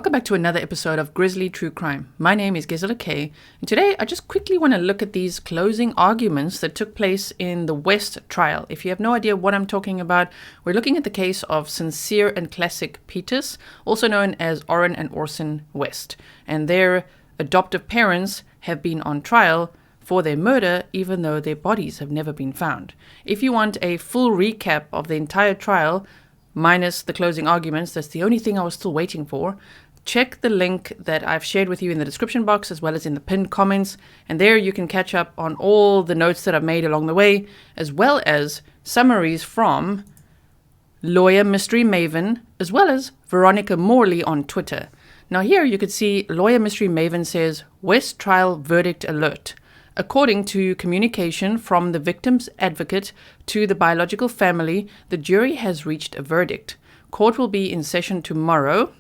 Welcome back to another episode of Grizzly True Crime. My name is Gisela K, and today I just quickly want to look at these closing arguments that took place in the West trial. If you have no idea what I'm talking about, we're looking at the case of Cinsere and Classic Pettus, also known as Orrin and Orson West, and their adoptive parents have been on trial for their murder, even though their bodies have never been found. If you want a full recap of the entire trial, minus the closing arguments, that's the only thing I was still waiting for, check the link that I've shared with you in the description box as well as in the pinned comments, and there you can catch up on all the notes that I've made along the way, as well as summaries from Lawyer Mystery Maven, as well as Veronica Morley on Twitter. Now here you could see Lawyer Mystery Maven says, West trial verdict alert. According to communication from the victim's advocate to the biological family, the jury has reached a verdict. Court will be in session tomorrow.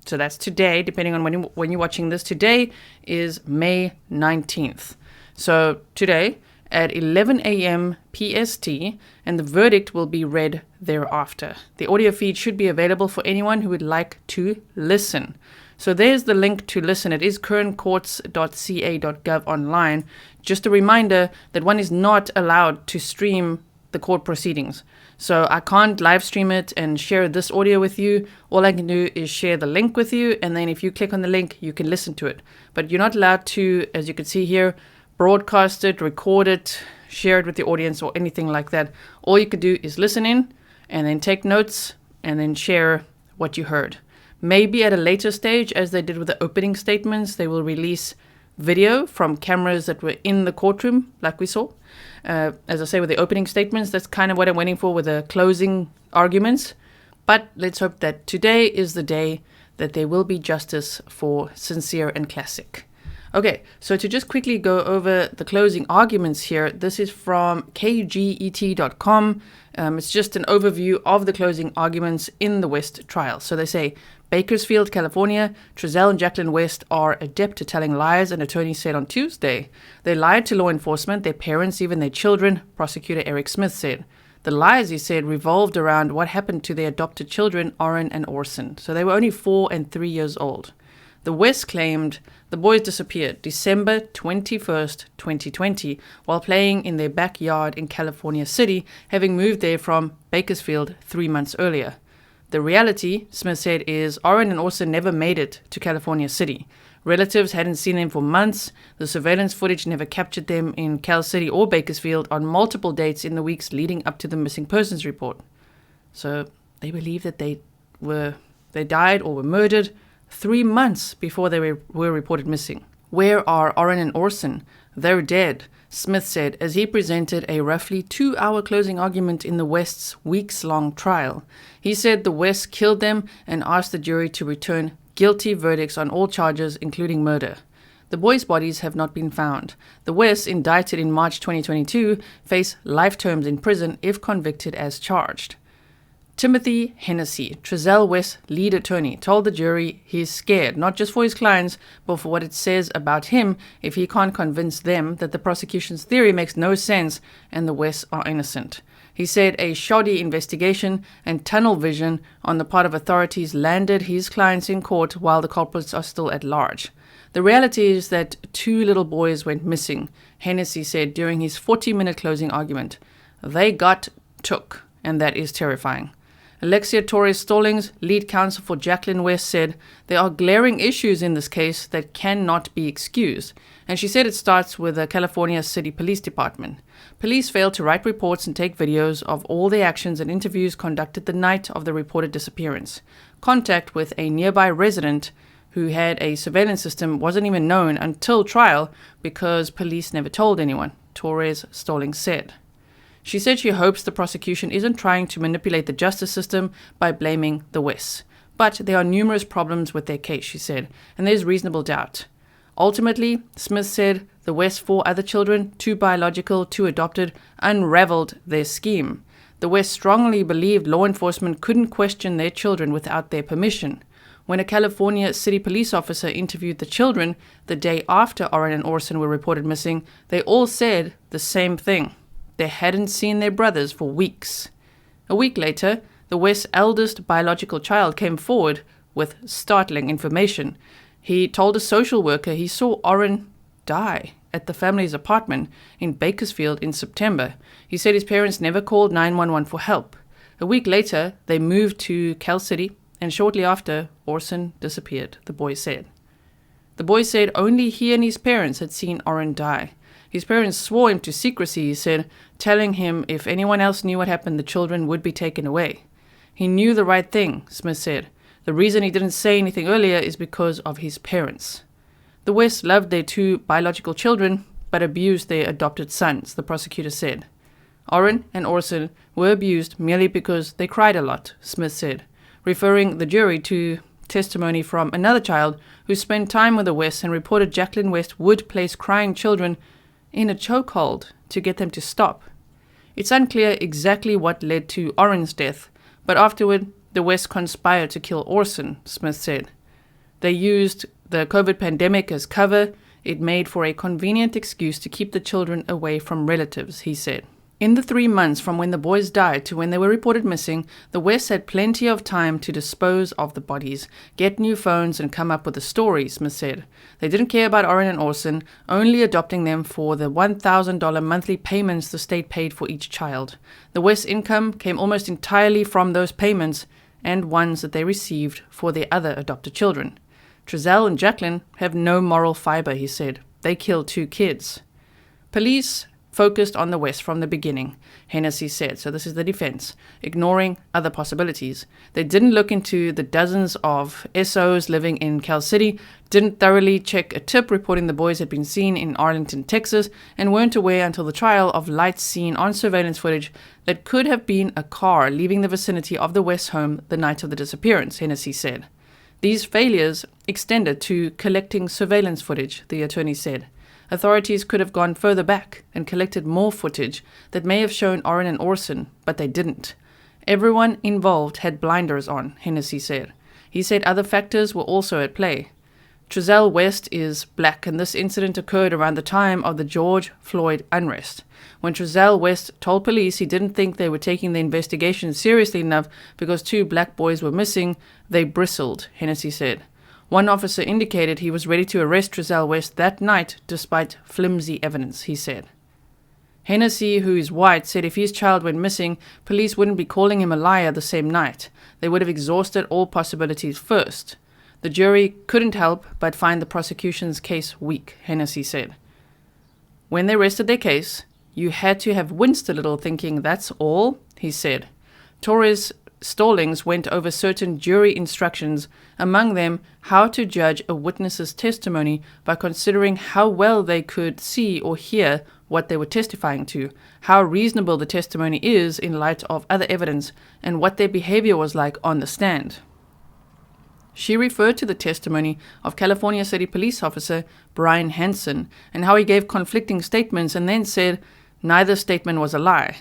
So that's today, depending on when you're watching this. Today is May 19th. So today at 11 a.m. PST, and the verdict will be read thereafter. The audio feed should be available for anyone who would like to listen. So there's the link to listen. It is kerncourts.ca.gov online. Just a reminder that one is not allowed to stream the court proceedings. So I can't live stream it and share this audio with you. All I can do is share the link with you, and then if you click on the link, you can listen to it. But you're not allowed to, as you can see here, broadcast it, record it, share it with the audience or anything like that. All you could do is listen in and then take notes and then share what you heard. Maybe at a later stage, as they did with the opening statements, they will release video from cameras that were in the courtroom, like we saw. As I say, with the opening statements, that's kind of what I'm waiting for with the closing arguments. But let's hope that today is the day that there will be justice for Cinsere and Classic. Okay, so to just quickly go over the closing arguments here, this is from kget.com. It's just an overview of the closing arguments in the West trial. So they say, Bakersfield, California, Trezell and Jacqueline West are adept at telling lies, an attorney said on Tuesday. They lied to law enforcement, their parents, even their children, prosecutor Eric Smith said. The lies, he said, revolved around what happened to their adopted children, Orrin and Orson. So they were only 4 and 3 years old. The West claimed the boys disappeared December 21st, 2020, while playing in their backyard in California City, having moved there from Bakersfield 3 months earlier. The reality, Smith said, is Orrin and Orson never made it to California City. Relatives hadn't seen them for months. The surveillance footage never captured them in Cal City or Bakersfield on multiple dates in the weeks leading up to the missing persons report. So they believe that they died or were murdered 3 months before they were reported missing. Where are Orrin and Orson? They're dead, Smith said as he presented a roughly 2-hour closing argument in the West's weeks-long trial. He said the West killed them and asked the jury to return guilty verdicts on all charges, including murder. The boys' bodies have not been found. The West, indicted in March 2022, face life terms in prison if convicted as charged. Timothy Hennessy, Trezell West's lead attorney, told the jury he is scared, not just for his clients, but for what it says about him if he can't convince them that the prosecution's theory makes no sense and the Wests are innocent. He said a shoddy investigation and tunnel vision on the part of authorities landed his clients in court while the culprits are still at large. The reality is that 2 little boys went missing, Hennessy said during his 40-minute closing argument. They got took, and that is terrifying. Alexia Torres-Stallings, lead counsel for Jacqueline West, said there are glaring issues in this case that cannot be excused, and she said it starts with the California City Police Department. Police failed to write reports and take videos of all the actions and interviews conducted the night of the reported disappearance. Contact with a nearby resident who had a surveillance system wasn't even known until trial because police never told anyone, Torres-Stallings said. She said she hopes the prosecution isn't trying to manipulate the justice system by blaming the Wests. But there are numerous problems with their case, she said, and there's reasonable doubt. Ultimately, Smith said the Wests' 4 other children, 2 biological, 2 adopted, unraveled their scheme. The Wests strongly believed law enforcement couldn't question their children without their permission. When a California city police officer interviewed the children the day after Orrin and Orson were reported missing, they all said the same thing. They hadn't seen their brothers for weeks. A week later, the West's eldest biological child came forward with startling information. He told a social worker he saw Orrin die at the family's apartment in Bakersfield in September. He said his parents never called 911 for help. A week later, they moved to Cal City, and shortly after, Orson disappeared, the boy said. The boy said only he and his parents had seen Orrin die. His parents swore him to secrecy, he said, telling him if anyone else knew what happened, the children would be taken away. He knew the right thing, Smith said. The reason he didn't say anything earlier is because of his parents. The Wests loved their 2 biological children, but abused their adopted sons, the prosecutor said. Orrin and Orson were abused merely because they cried a lot, Smith said, referring the jury to testimony from another child who spent time with the Wests and reported Jacqueline West would place crying children in a chokehold to get them to stop. It's unclear exactly what led to Orrin's death, but afterward, the Wests conspired to kill Orson, Smith said. They used the COVID pandemic as cover. It made for a convenient excuse to keep the children away from relatives, he said. In the 3 months from when the boys died to when they were reported missing, the Wests had plenty of time to dispose of the bodies, get new phones, and come up with a story, Smith said. They didn't care about Orrin and Orson, only adopting them for the $1,000 monthly payments the state paid for each child. The Wests' income came almost entirely from those payments and ones that they received for their other adopted children. Trezell and Jacqueline have no moral fiber, he said. They killed 2 kids. Police focused on the West from the beginning, Hennessy said, so this is the defense, ignoring other possibilities. They didn't look into the dozens of SOs living in Cal City, didn't thoroughly check a tip reporting the boys had been seen in Arlington, Texas, and weren't aware until the trial of lights seen on surveillance footage that could have been a car leaving the vicinity of the West home the night of the disappearance, Hennessy said. These failures extended to collecting surveillance footage, the attorney said. Authorities could have gone further back and collected more footage that may have shown Orrin and Orson, but they didn't. Everyone involved had blinders on, Hennessy said. He said other factors were also at play. Trezell West is black, and this incident occurred around the time of the George Floyd unrest. When Trezell West told police he didn't think they were taking the investigation seriously enough because 2 black boys were missing, they bristled, Hennessy said. One officer indicated he was ready to arrest Trezell West that night despite flimsy evidence, he said. Hennessy, who is white, said if his child went missing, police wouldn't be calling him a liar the same night. They would have exhausted all possibilities first. The jury couldn't help but find the prosecution's case weak, Hennessy said. When they rested their case, you had to have winced a little thinking that's all, he said. Torres Stallings went over certain jury instructions, among them how to judge a witness's testimony by considering how well they could see or hear what they were testifying to, how reasonable the testimony is in light of other evidence, and what their behavior was like on the stand. She referred to the testimony of California City Police Officer Brian Hansen and how he gave conflicting statements and then said neither statement was a lie.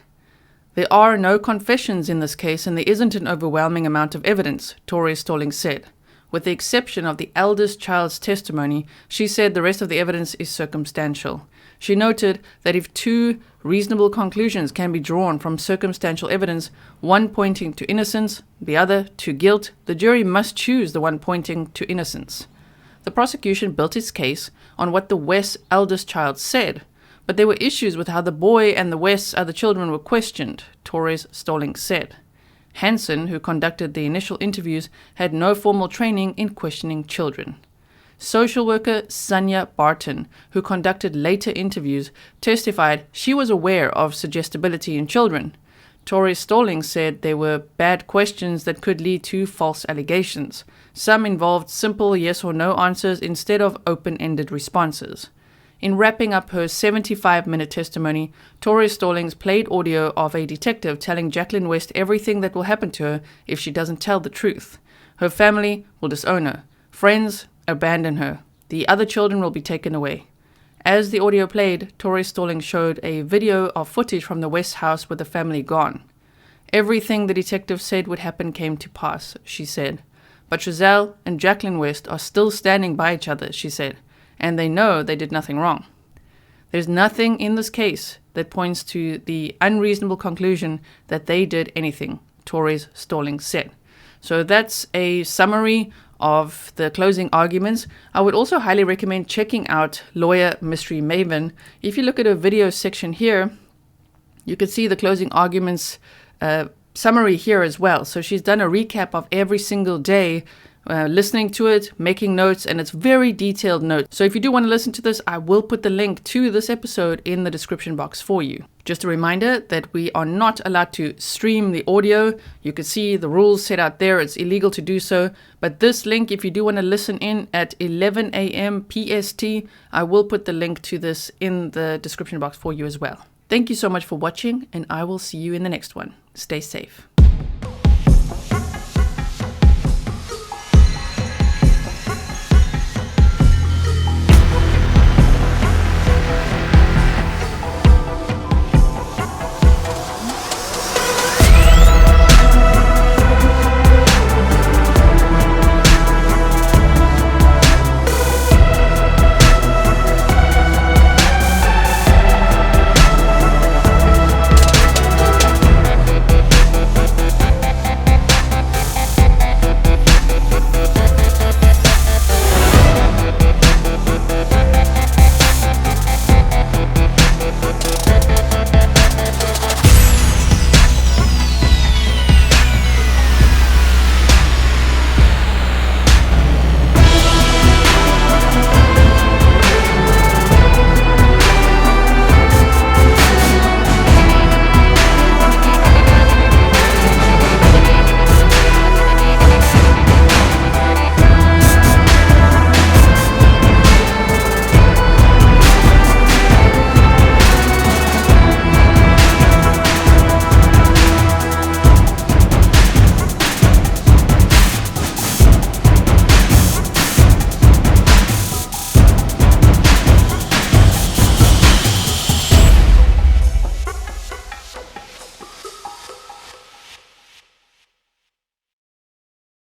There are no confessions in this case and there isn't an overwhelming amount of evidence, Torres Stallings said. With the exception of the eldest child's testimony, she said the rest of the evidence is circumstantial. She noted that if 2 reasonable conclusions can be drawn from circumstantial evidence, one pointing to innocence, the other to guilt, the jury must choose the one pointing to innocence. The prosecution built its case on what the West's eldest child said, but there were issues with how the boy and the West's other children were questioned, Torres Stallings said. Hansen, who conducted the initial interviews, had no formal training in questioning children. Social worker Sonia Barton, who conducted later interviews, testified she was aware of suggestibility in children. Torres Stallings said there were bad questions that could lead to false allegations. Some involved simple yes or no answers instead of open-ended responses. In wrapping up her 75-minute testimony, Torres Stallings played audio of a detective telling Jacqueline West everything that will happen to her if she doesn't tell the truth. Her family will disown her. Friends abandon her. The other children will be taken away. As the audio played, Torres Stallings showed a video of footage from the West house with the family gone. Everything the detective said would happen came to pass, she said. But Trezell and Jacqueline West are still standing by each other, she said, and they know they did nothing wrong. There's nothing in this case that points to the unreasonable conclusion that they did anything, Torres Stallings said. So that's a summary of the closing arguments. I would also highly recommend checking out Lawyer Mystery Maven. If you look at her video section here, you can see the closing arguments summary here as well. So she's done a recap of every single day, listening to it, making notes, and it's very detailed notes. So if you do want to listen to this, I will put the link to this episode in the description box for you. Just a reminder that we are not allowed to stream the audio. You can see the rules set out there. It's illegal to do so. But this link, if you do want to listen in at 11 a.m. PST, I will put the link to this in the description box for you as well. Thank you so much for watching, and I will see you in the next one. Stay safe.